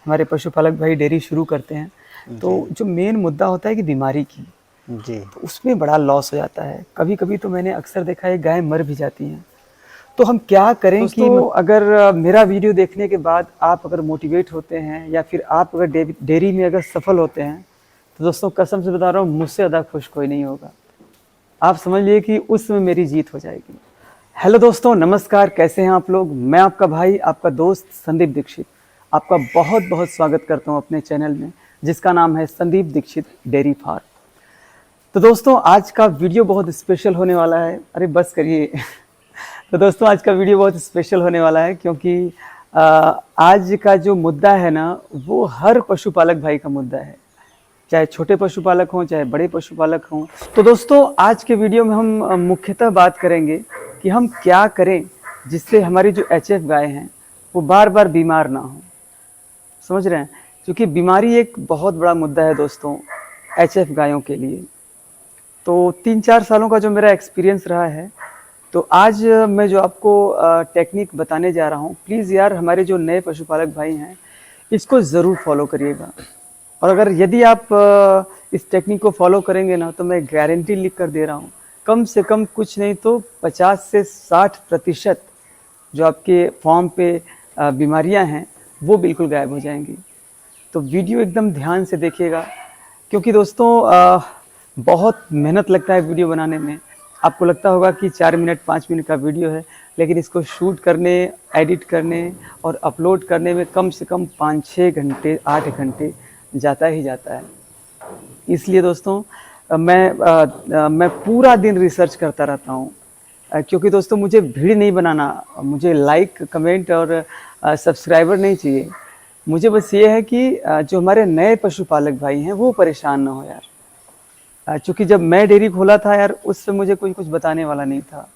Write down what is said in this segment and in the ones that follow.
हमारे पशुपालक भाई डेयरी शुरू करते हैं तो जो मेन मुद्दा होता है कि बीमारी की, जी। तो उसमें बड़ा लॉस हो जाता है। कभी कभी तो मैंने अक्सर देखा है गाय मर भी जाती हैं। तो हम क्या करें कि दोस्तों अगर मेरा वीडियो देखने के बाद आप अगर मोटिवेट होते हैं या फिर आप अगर डेयरी में अगर सफल होते हैं, तो दोस्तों कसम से बता रहा हूँ, मुझसे ज़्यादा खुश कोई नहीं होगा। आप समझ लिए कि उसमें मेरी जीत हो जाएगी। हेलो दोस्तों, नमस्कार, कैसे हैं आप लोग। मैं आपका भाई, आपका दोस्त संदीप दीक्षित आपका बहुत बहुत स्वागत करता हूं अपने चैनल में, जिसका नाम है संदीप दीक्षित डेयरी फार्म। तो दोस्तों आज का वीडियो बहुत स्पेशल होने वाला है। अरे बस करिए। तो दोस्तों आज का वीडियो बहुत स्पेशल होने वाला है क्योंकि आज का जो मुद्दा है ना, वो हर पशुपालक भाई का मुद्दा है, चाहे छोटे पशुपालक हों चाहे बड़े पशुपालक हों। तो दोस्तों आज के वीडियो में हम मुख्यतः बात करेंगे कि हम क्या करें जिससे हमारी जो एचएफ गाय हैं वो बार बार बीमार ना हो। समझ रहे हैं, क्योंकि बीमारी एक बहुत बड़ा मुद्दा है दोस्तों एचएफ गायों के लिए। तो 3-4 सालों का जो मेरा एक्सपीरियंस रहा है, तो आज मैं जो आपको टेक्निक बताने जा रहा हूँ, प्लीज़ यार हमारे जो नए पशुपालक भाई हैं इसको ज़रूर फॉलो करिएगा। और अगर यदि आप इस टेक्निक को फॉलो करेंगे ना, तो मैं गारंटी लिख कर दे रहा हूँ, कम से कम कुछ नहीं तो 50 से 60% जो आपके फॉर्म पे बीमारियां हैं वो बिल्कुल गायब हो जाएंगी। तो वीडियो एकदम ध्यान से देखिएगा, क्योंकि दोस्तों बहुत मेहनत लगता है वीडियो बनाने में। आपको लगता होगा कि 4 मिनट 5 मिनट का वीडियो है, लेकिन इसको शूट करने, एडिट करने और अपलोड करने में कम से कम 5-6 घंटे 8 घंटे जाता ही जाता है। इसलिए दोस्तों मैं पूरा दिन रिसर्च करता रहता हूँ, क्योंकि दोस्तों मुझे भीड़ नहीं बनाना, मुझे लाइक कमेंट और सब्सक्राइबर नहीं चाहिए। मुझे बस ये है कि जो हमारे नए पशुपालक भाई हैं वो परेशान ना हो यार। चूँकि जब मैं डेयरी खोला था यार, उस समय मुझे कुछ बताने वाला नहीं था।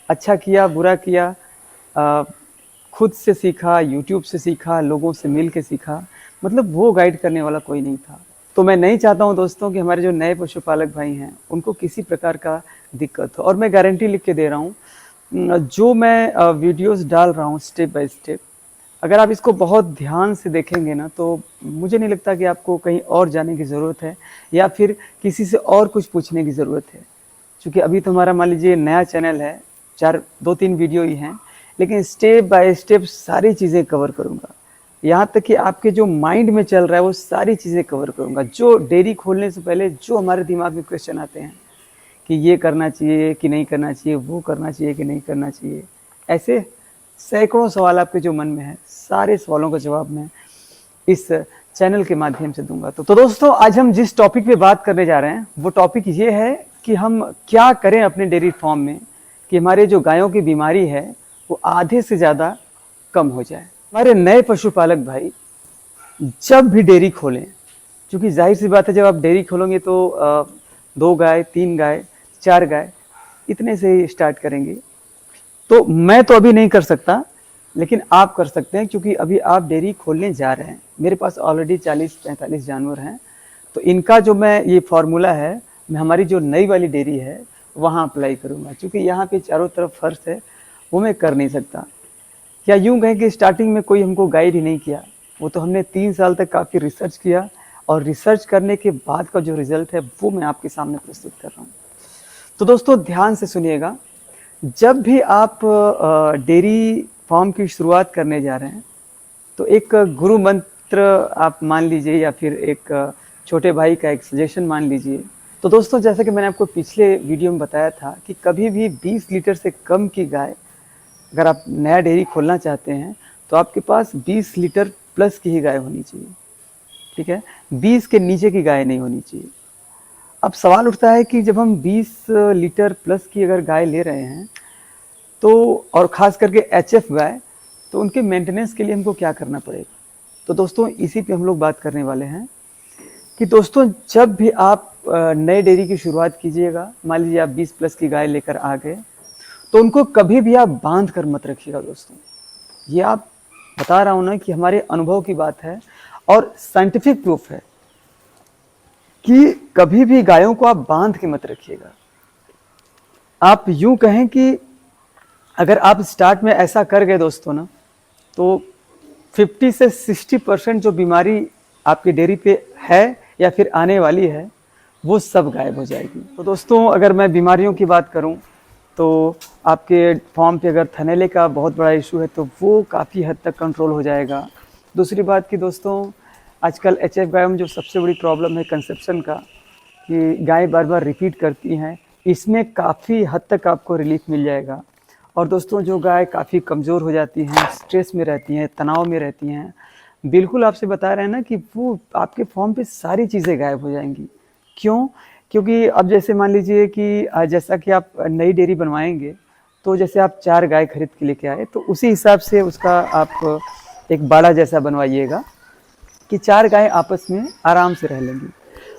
अच्छा किया बुरा किया, खुद से सीखा, यूट्यूब से सीखा, लोगों से मिल के सीखा, मतलब वो गाइड करने वाला कोई नहीं था। तो मैं नहीं चाहता हूं दोस्तों कि हमारे जो नए पशुपालक भाई हैं उनको किसी प्रकार का दिक्कत हो। और मैं गारंटी लिख के दे रहा हूं, जो मैं वीडियोस डाल रहा हूं स्टेप बाय स्टेप, अगर आप इसको बहुत ध्यान से देखेंगे ना, तो मुझे नहीं लगता कि आपको कहीं और जाने की ज़रूरत है या फिर किसी से और कुछ पूछने की ज़रूरत है। क्योंकि अभी तो हमारा मान लीजिए नया चैनल है, 2-3 वीडियो ही हैं, लेकिन स्टेप बाय स्टेप सारी चीज़ें कवर करूँगा। यहाँ तक कि आपके जो माइंड में चल रहा है वो सारी चीज़ें कवर करूँगा। जो डेयरी खोलने से पहले जो हमारे दिमाग में क्वेश्चन आते हैं कि ये करना चाहिए कि नहीं करना चाहिए, वो करना चाहिए कि नहीं करना चाहिए, ऐसे सैकड़ों सवाल आपके जो मन में है, सारे सवालों का जवाब मैं इस चैनल के माध्यम से दूंगा। तो दोस्तों आज हम जिस टॉपिक पे बात करने जा रहे हैं वो टॉपिक ये है कि हम क्या करें अपने डेयरी फार्म में कि हमारे जो गायों की बीमारी है वो आधे से ज़्यादा कम हो जाए। हमारे नए पशुपालक भाई जब भी डेयरी खोलें, क्योंकि जाहिर सी बात है जब आप डेयरी खोलेंगे तो 2 गाय 3 गाय 4 गाय इतने से ही स्टार्ट करेंगे। तो मैं तो अभी नहीं कर सकता, लेकिन आप कर सकते हैं, क्योंकि अभी आप डेयरी खोलने जा रहे हैं। मेरे पास ऑलरेडी 40-45 जानवर हैं, तो इनका जो मैं ये फार्मूला है मैं हमारी जो नई वाली डेयरी है वहाँ अप्लाई करूँगा। क्योंकि यहाँ पे चारों तरफ फर्श है, वो मैं कर नहीं सकता। या यूँ कहें कि स्टार्टिंग में कोई हमको गाइड ही नहीं किया, वो तो हमने 3 साल तक काफ़ी रिसर्च किया, और रिसर्च करने के बाद का जो रिजल्ट है वो मैं आपके सामने प्रस्तुत कर रहा हूँ। तो दोस्तों ध्यान से सुनिएगा, जब भी आप डेयरी फार्म की शुरुआत करने जा रहे हैं तो एक गुरु मंत्र आप मान लीजिए या फिर एक छोटे भाई का एक सजेशन मान लीजिए। तो दोस्तों जैसा कि मैंने आपको पिछले वीडियो में बताया था कि कभी भी 20 लीटर से कम की गाय, अगर आप नया डेयरी खोलना चाहते हैं तो आपके पास 20 लीटर प्लस की ही गाय होनी चाहिए, ठीक है, 20 के नीचे की गाय नहीं होनी चाहिए। अब सवाल उठता है कि जब हम 20 लीटर प्लस की अगर गाय ले रहे हैं तो, और ख़ास करके एचएफ गाय, तो उनके मेंटेनेंस के लिए हमको क्या करना पड़ेगा। तो दोस्तों इसी पे हम लोग बात करने वाले हैं कि दोस्तों जब भी आप नए डेयरी की शुरुआत कीजिएगा, मान लीजिए आप 20 प्लस की गाय लेकर आ गए, तो उनको कभी भी आप बांध कर मत रखिएगा दोस्तों। ये आप बता रहा हूँ ना कि हमारे अनुभव की बात है और साइंटिफिक प्रूफ है कि कभी भी गायों को आप बांध के मत रखिएगा। आप यूं कहें कि अगर आप स्टार्ट में ऐसा कर गए दोस्तों ना, तो 50 से 60% जो बीमारी आपकी डेयरी पे है या फिर आने वाली है वो सब गायब हो जाएगी। तो दोस्तों, अगर मैं बीमारियों की बात करूं तो आपके फॉर्म पे अगर थनैले का बहुत बड़ा इशू है तो वो काफ़ी हद तक कंट्रोल हो जाएगा। दूसरी बात कि दोस्तों, आजकल एचएफ गायों में जो सबसे बड़ी प्रॉब्लम है कंसेप्शन का, कि गाय बार बार रिपीट करती हैं, इसमें काफ़ी हद तक आपको रिलीफ मिल जाएगा। और दोस्तों, जो गाय काफ़ी कमज़ोर हो जाती हैं, स्ट्रेस में रहती हैं, तनाव में रहती हैं, बिल्कुल आपसे बता रहे हैं ना कि वो आपके फॉर्म पे सारी चीज़ें गायब हो जाएंगी। क्यों? क्योंकि अब जैसे मान लीजिए कि जैसा कि आप नई डेयरी बनवाएंगे, तो जैसे आप 4 गाय खरीद के लेके आए तो उसी हिसाब से उसका आप एक बाड़ा जैसा बनवाइएगा कि 4 गाय आपस में आराम से रह लेंगी।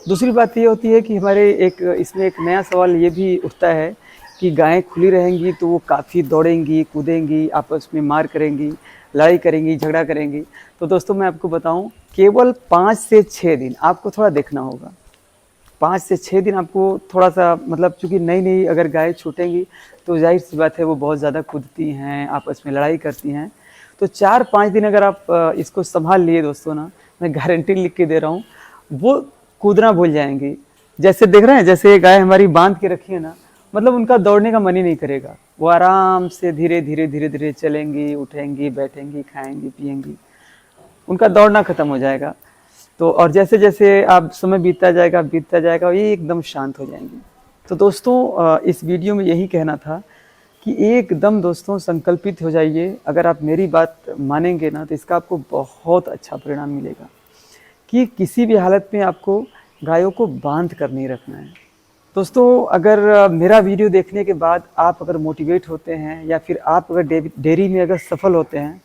दूसरी बात ये होती है कि हमारे इसमें एक नया सवाल ये भी उठता है कि गायें खुली रहेंगी तो वो काफ़ी दौड़ेंगी, कूदेंगी, आपस में मार करेंगी, लड़ाई करेंगी, झगड़ा करेंगी। तो दोस्तों, मैं आपको बताऊं, केवल 5 से 6 दिन आपको थोड़ा देखना होगा। 5 से 6 दिन आपको थोड़ा सा, मतलब चूँकि नई अगर गाय छूटेंगी तो जाहिर सी बात है वो बहुत ज़्यादा कूदती हैं, आपस में लड़ाई करती हैं। तो 4-5 दिन अगर आप इसको संभाल लिए दोस्तों ना, मैं गारंटी लिख के दे रहा हूँ, वो कूदना भूल जाएंगी। जैसे देख रहे हैं, जैसे गाय हमारी बांध के रखी है ना, मतलब उनका दौड़ने का मन ही नहीं करेगा। वो आराम से धीरे धीरे चलेंगी, उठेंगी, बैठेंगी, खाएंगी, पिएंगी, उनका दौड़ना खत्म हो जाएगा। तो और जैसे जैसे आप समय बीतता जाएगा ये एकदम शांत हो जाएंगी। तो दोस्तों, इस वीडियो में यही कहना था कि एकदम दोस्तों संकल्पित हो जाइए। अगर आप मेरी बात मानेंगे ना तो इसका आपको बहुत अच्छा परिणाम मिलेगा कि किसी भी हालत में आपको गायों को बांध कर नहीं रखना है। दोस्तों, अगर मेरा वीडियो देखने के बाद आप अगर मोटिवेट होते हैं या फिर आप अगर डेयरी में अगर सफल होते हैं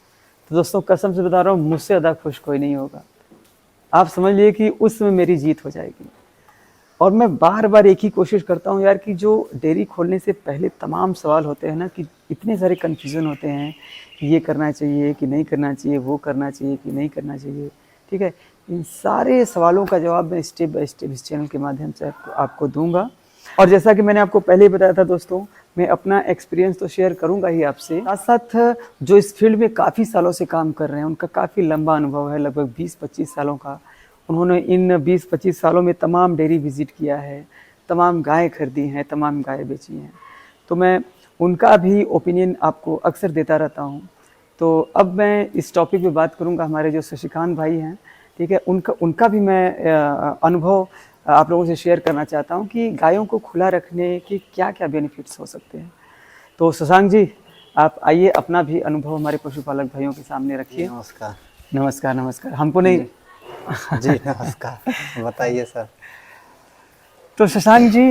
तो दोस्तों, कसम से बता रहा हूँ, मुझसे ज़्यादा खुश कोई नहीं होगा। आप समझ लिए कि उस समय मेरी जीत हो जाएगी। और मैं बार बार एक ही कोशिश करता हूँ यार, कि जो डेयरी खोलने से पहले तमाम सवाल होते हैं ना, कि इतने सारे कन्फ्यूज़न होते हैं कि ये करना चाहिए कि नहीं करना चाहिए, वो करना चाहिए कि नहीं करना चाहिए, ठीक है। इन सारे सवालों का जवाब मैं स्टेप बाय स्टेप इस चैनल के माध्यम से आपको दूंगा। और जैसा कि मैंने आपको पहले ही बताया था दोस्तों, मैं अपना एक्सपीरियंस तो शेयर करूंगा ही आपसे, साथ साथ जो इस फील्ड में काफ़ी सालों से काम कर रहे हैं, उनका काफ़ी लंबा अनुभव है, लगभग 20-25 सालों का। उन्होंने इन 20-25 सालों में तमाम डेयरी विजिट किया है, तमाम गायें खरीदी हैं, तमाम गायें बेची हैं। तो मैं उनका भी ओपिनियन आपको अक्सर देता रहता हूँ। तो अब मैं इस टॉपिक पे बात करूँगा, हमारे जो शशिकांत भाई हैं, ठीक है, उनका भी मैं अनुभव आप लोगों से शेयर करना चाहता हूं कि गायों को खुला रखने के क्या क्या बेनिफिट्स हो सकते हैं। तो शशांक जी, आप आइए, अपना भी अनुभव हमारे पशुपालक भाइयों के सामने रखिए। नमस्कार। नमस्कार। हमको नहीं जी नमस्कार। बताइए सर। तो शशांक जी,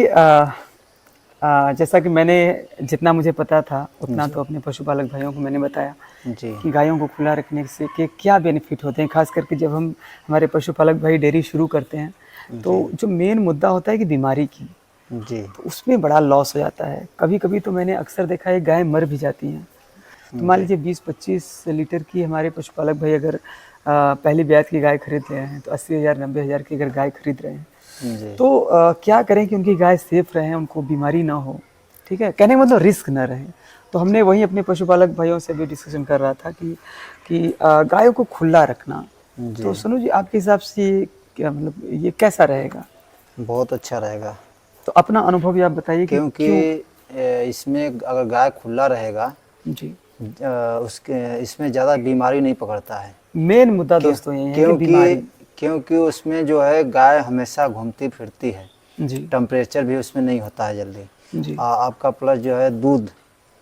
जैसा कि मैंने जितना मुझे पता था उतना तो अपने पशुपालक भाइयों को मैंने बताया जी कि गायों को खुला रखने से के क्या बेनिफिट होते हैं। खास करके जब हमारे पशुपालक भाई डेयरी शुरू करते हैं तो जो मेन मुद्दा होता है कि बीमारी की, जी तो उसमें बड़ा लॉस हो जाता है। कभी कभी तो मैंने अक्सर देखा है गाय मर भी जाती हैं। तो मान लीजिए 20-25 लीटर की हमारे पशुपालक भाई अगर पहली ब्यात की गाय खरीद रहे हैं, तो 80,000-90,000 की अगर गाय खरीद रहे हैं जी तो क्या करें कि उनकी गाय सेफ रहे, उनको बीमारी ना हो, ठीक है, कहने का मतलब रिस्क ना रहे। तो हमने वही अपने पशुपालक भाइयों से भी डिस्कशन कर रहा था कि गायों को खुला रखना। तो सुनो जी, आपके हिसाब से क्या मतलब ये कैसा रहेगा? बहुत अच्छा रहेगा, तो अपना अनुभव भी आप बताइए कि क्योंकि इसमें अगर गाय खुला रहेगा जी, उसके इसमें ज़्यादा बीमारी नहीं पकड़ता है। मेन मुद्दा दोस्तों यही है कि बीमारी, क्योंकि उसमें जो है गाय हमेशा घूमती फिरती है, जी टेम्परेचर भी उसमें नहीं होता है जल्दी। जी आपका प्लस जो है दूध,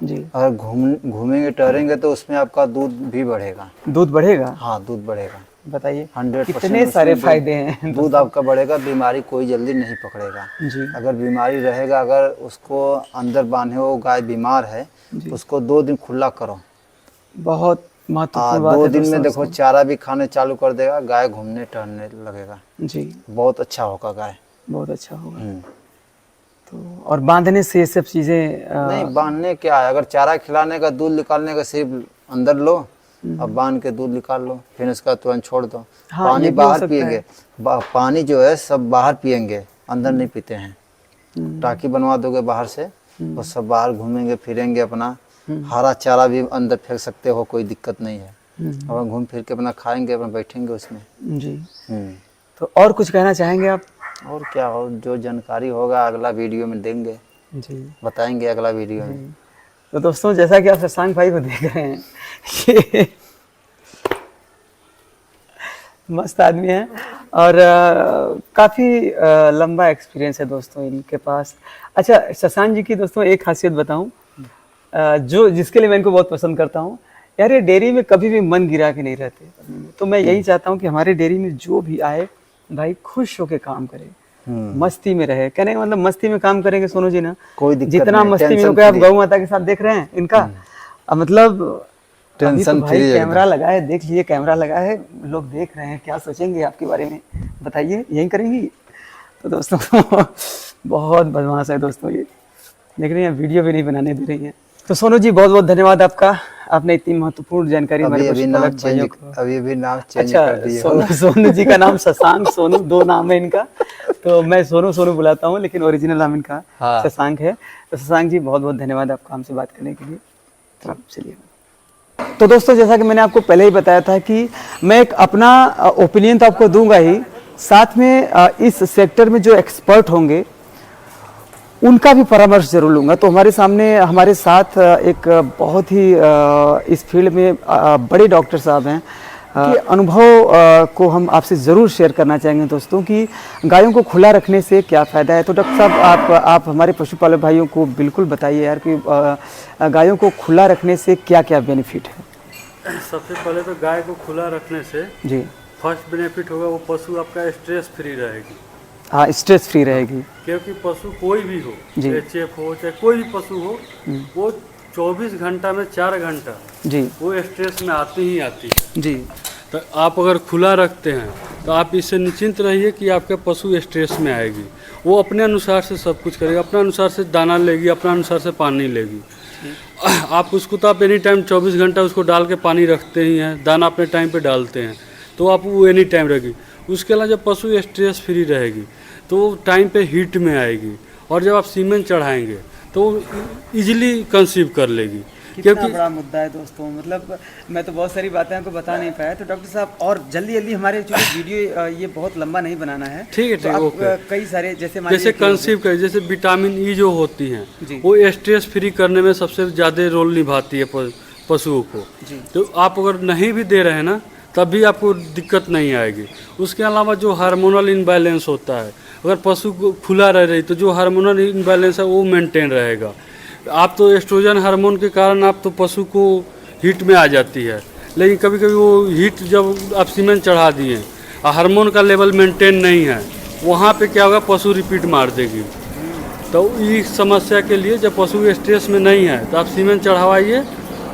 जी, अगर घूमेंगे टहरेंगे तो उसमें आपका दूध भी बढ़ेगा। दूध बढ़ेगा। हाँ, दूध बढ़ेगा। बताइए 100% कितने सारे फायदे हैं। दूध आपका बढ़ेगा, बीमारी कोई जल्दी नहीं पकड़ेगा। जी अगर बीमारी रहेगा, अगर उसको अंदर बांधे हो, गाय बीमार है, उसको 2 दिन खुला करो। बहुत महत्वपूर्ण बात 2 है दिन में दोस्तों। देखो चारा भी खाने चालू कर देगा, गाय घूमने टहलने लगेगा। जी, बहुत अच्छा होगा गाय। बहुत अच्छा होगा। तो और बांधने से ये सब चीजें नहीं, बांधने क्या है, अगर चारा खिलाने का, दूध निकालने का, सिर्फ अंदर लो, अब बांध के दूध निकाल लो, फिर उसका तुरंत छोड़ दो। हाँ, पानी ये भी हो बाहर सकता पिएंगे, पानी जो है सब बाहर पिएंगे, अंदर नहीं पीते हैं। टाकी बनवा दोगे बाहर से, वो सब बाहर घूमेंगे फिरेंगे अपना। हरा चारा भी अंदर फेंक सकते हो, कोई दिक्कत नहीं है। अपन घूम फिर के अपना खाएंगे, अपना बैठेंगे उसमें। जी। हम्म। तो और कुछ कहना चाहेंगे आप? और क्या हो, जो जानकारी होगा अगला वीडियो में देंगे, जी बताएंगे अगला वीडियो में। जी। तो दोस्तों जैसा कि आप शशांक भाई को देख रहे हैं, ये मस्त आदमी है और काफ़ी लंबा एक्सपीरियंस है दोस्तों इनके पास। अच्छा शशांक जी की दोस्तों एक खासियत बताऊं, जो जिसके लिए मैं इनको बहुत पसंद करता हूं, यार ये डेयरी में कभी भी मन गिरा के नहीं रहते। तो मैं यही चाहता हूं कि हमारे डेयरी में जो भी आए भाई खुश होके काम करे, मस्ती में रहे। कहने का मतलब मस्ती में काम करेंगे सोनू जी ना, कोई दिक्कत जितना नहीं, मस्ती में टेंशन होकर आप फ्री। गौ माता के साथ देख रहे हैं इनका, मतलब अभी तो टेंशन भाई फ्री कैमरा लगा है, देख लीजिए कैमरा लगा है, लोग देख रहे हैं, क्या सोचेंगे आपके बारे में बताइए, यही करेंगी? तो दोस्तों बहुत बदमाश है दोस्तों ये, देख रहे हैं वीडियो भी नहीं बनाने दे रही है। तो सोनू जी बहुत बहुत धन्यवाद आपका, आपने इतनी महत्वपूर्ण जानकारी हमारे अभी नाम पशुपालक भाइयों चेंज, को। अभी नाम चेंज अच्छा कर दिए। सोनू जी का नाम शशांक सोनू, दो नाम है इनका, तो मैं सोनू सोनू बुलाता हूँ, लेकिन ओरिजिनल नाम इनका हाँ। शशांक है। तो शशांक जी बहुत बहुत धन्यवाद आपका हमसे बात करने के लिए। तो चलिए, तो दोस्तों जैसा कि मैंने आपको पहले ही बताया था कि मैं एक अपना ओपिनियन तो आपको दूंगा ही, साथ में इस सेक्टर में जो एक्सपर्ट होंगे उनका भी परामर्श जरूर लूँगा। तो हमारे सामने हमारे साथ एक बहुत ही इस फील्ड में बड़े डॉक्टर साहब हैं, कि अनुभव को हम आपसे ज़रूर शेयर करना चाहेंगे दोस्तों कि गायों को खुला रखने से क्या फ़ायदा है। तो डॉक्टर साहब आप हमारे पशुपालक भाइयों को बिल्कुल बताइए यार कि गायों को खुला रखने से क्या क्या बेनिफिट है। सबसे पहले तो गाय को खुला रखने से जी फर्स्ट बेनिफिट होगा, वो पशु आपका स्ट्रेस फ्री रहेगी। हाँ, स्ट्रेस फ्री रहेगी, क्योंकि पशु कोई भी हो, जी। एचएफ हो चाहे कोई भी पशु हो, वो 24 घंटा में 4 घंटा जी वो स्ट्रेस में आती ही आती है। जी। तो आप अगर खुला रखते हैं तो आप इससे निश्चिंत रहिए कि आपके पशु स्ट्रेस में आएगी, वो अपने अनुसार से सब कुछ करेगी, अपने अनुसार से दाना लेगी, अपने अनुसार से पानी लेगी। आप उसको तो आप एनी टाइम 24 घंटा उसको डाल के पानी रखते ही हैं, दाना अपने टाइम पे डालते हैं, तो आप वो एनी टाइम रहेगी। उसके अलावा जब पशु स्ट्रेस फ्री रहेगी तो टाइम पे हीट में आएगी, और जब आप सीमेंट चढ़ाएंगे तो इजीली कंसीव कर लेगी। कितना बड़ा मुद्दा है दोस्तों, मतलब मैं तो बहुत सारी बातें आपको बता नहीं पाया। तो डॉक्टर साहब और जल्दी जल्दी हमारे जो वीडियो ये बहुत लंबा नहीं बनाना है, ठीक है, तो ठीक आप, ओके। कई सारे जैसे कंसीव कर, जैसे विटामिन ई जो होती हैं जी। वो स्ट्रेस फ्री करने में सबसे ज़्यादा रोल निभाती है पशुओं को। जी। तो आप अगर नहीं भी दे रहे हैं ना तब भी आपको दिक्कत नहीं आएगी। उसके अलावा जो हार्मोनल इम्बैलेंस होता है, अगर पशु को खुला रह रही तो जो हार्मोनल इम्बैलेंस है वो मेंटेन रहेगा। आप तो एस्ट्रोजन हार्मोन के कारण आप तो पशु को हीट में आ जाती है, लेकिन कभी कभी वो हीट जब आप सीमेंट चढ़ा दिए और हार्मोन का लेवल मेंटेन नहीं है, वहाँ पे क्या होगा, पशु रिपीट मार देगी। तो इस समस्या के लिए जब पशु स्ट्रेस में नहीं है तो आप सीमेंट चढ़ावाइए,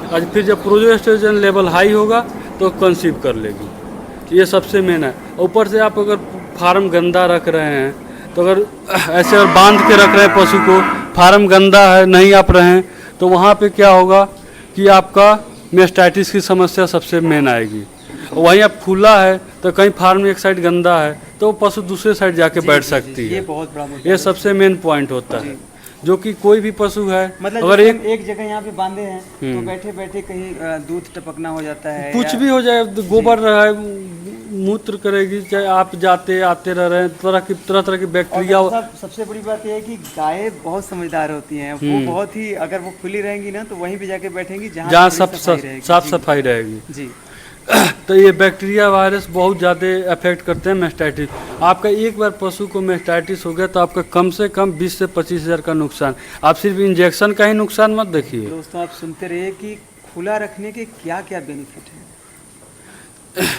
और फिर जब प्रोजेस्टेरोन लेवल हाई होगा तो कंसीव कर लेगी। ये सबसे मेन है। ऊपर से आप अगर फार्म गंदा रख रहे हैं तो अगर ऐसे अगर बांध के रख रहे हैं पशु को, फार्म गंदा है, नहीं आप रहे हैं, तो वहाँ पे क्या होगा कि आपका मेस्टाइटिस की समस्या सबसे मेन आएगी। वहीं आप खुला है तो कहीं फार्म एक साइड गंदा है तो पशु दूसरे साइड जाके बैठ सकती है। ये बहुत बड़ा मुद्दा ये सबसे मेन पॉइंट होता है, जो कि कोई भी पशु है, मतलब अगर एक जगह यहाँ पे बांधे हैं तो बैठे बैठे कहीं दूध टपकना हो जाता है, कुछ भी हो जाए, गोबर रहा है, मूत्र करेगी, चाहे आप जाते आते रह रहे हैं, तरह तरह की बैक्टीरिया। सबसे बड़ी बात यह है कि गायें बहुत समझदार होती हैं, वो बहुत ही, अगर वो खुली रहेंगी ना तो वहीं पे जाके बैठेंगी जहाँ साफ सफाई रहेगी जी। तो ये बैक्टीरिया वायरस बहुत ज़्यादा अफेक्ट करते हैं मेस्टाइटिस। आपका एक बार पशु को मेस्टाइटिस हो गया तो आपका कम से कम 20 से 25 हज़ार का नुकसान। आप सिर्फ इंजेक्शन का ही नुकसान मत देखिए दोस्तों, आप सुनते रहिए कि खुला रखने के क्या क्या बेनिफिट हैं।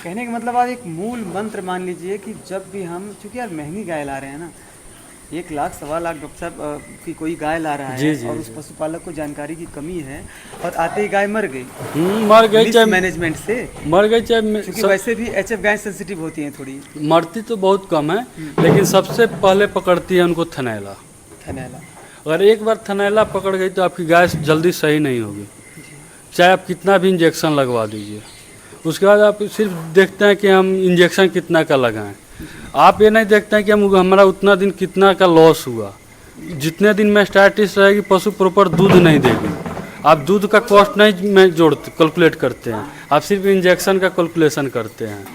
कहने का मतलब आप एक मूल मंत्र मान लीजिए कि जब भी हम, चूँकि यार महंगी गाय ला रहे हैं ना, 1 लाख 1.25 लाख डॉक्टर साहब की कोई गाय ला रहा है, और उस पशुपालक को जानकारी की कमी है और आते ही गाय मर गई, चाहे मैनेजमेंट से मर गई, चाहे क्योंकि वैसे भी एचएफ गाय सेंसिटिव होती हैं थोड़ी, मरती तो बहुत कम है, लेकिन सबसे पहले पकड़ती है उनको थनैला। अगर एक बार थनैला पकड़ गई तो आपकी गाय जल्दी सही नहीं होगी, चाहे आप कितना भी इंजेक्शन लगवा दीजिए। उसके बाद आप सिर्फ देखते हैं कि हम इंजेक्शन कितना का लगाएं, आप ये नहीं देखते हैं कि हमारा उतना दिन कितना का लॉस हुआ। जितने दिन मेस्टाइटिस रहेगी पशु प्रॉपर दूध नहीं देगी, आप दूध का कॉस्ट नहीं में कैलकुलेट करते हैं, आप सिर्फ इंजेक्शन का कैलकुलेशन करते हैं।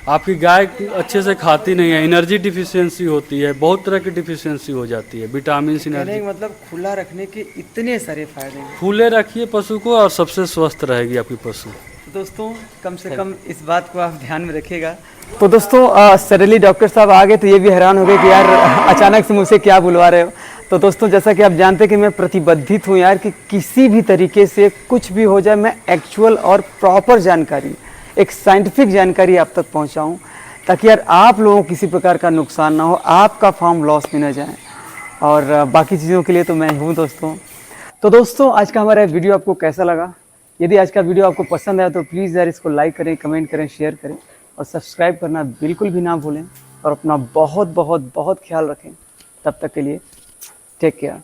आपकी गाय अच्छे से खाती नहीं है, एनर्जी डिफिशियंसी होती है, बहुत तरह की डिफिशियंसी हो जाती है, विटामिन कहने एनर्जी। का मतलब खुला रखने के इतने सारे फायदे हैं। खुले रखिए पशु को और सबसे स्वस्थ रहेगी आपकी पशु। दोस्तों कम से कम इस बात को आप ध्यान में रखिएगा। तो दोस्तों सडनली डॉक्टर साहब आ गए तो ये भी हैरान हो गए कि यार अचानक से मुझसे क्या बुलवा रहे हो। तो दोस्तों जैसा कि आप जानते हैं कि मैं प्रतिबद्धित हूँ यार कि किसी भी तरीके से कुछ भी हो जाए मैं एक्चुअल और प्रॉपर जानकारी, एक साइंटिफिक जानकारी आप तक पहुँचाऊँ, ताकि यार आप लोगों को किसी प्रकार का नुकसान ना हो, आपका फार्म लॉस में न जाए। और बाकी चीज़ों के लिए तो मैं हूँ दोस्तों। तो दोस्तों आज का हमारा वीडियो आपको कैसा लगा? यदि आज का वीडियो आपको पसंद आया तो प्लीज़ यार इसको लाइक करें, कमेंट करें, शेयर करें और सब्सक्राइब करना बिल्कुल भी ना भूलें। और अपना बहुत बहुत बहुत ख्याल रखें। तब तक के लिए टेक केयर।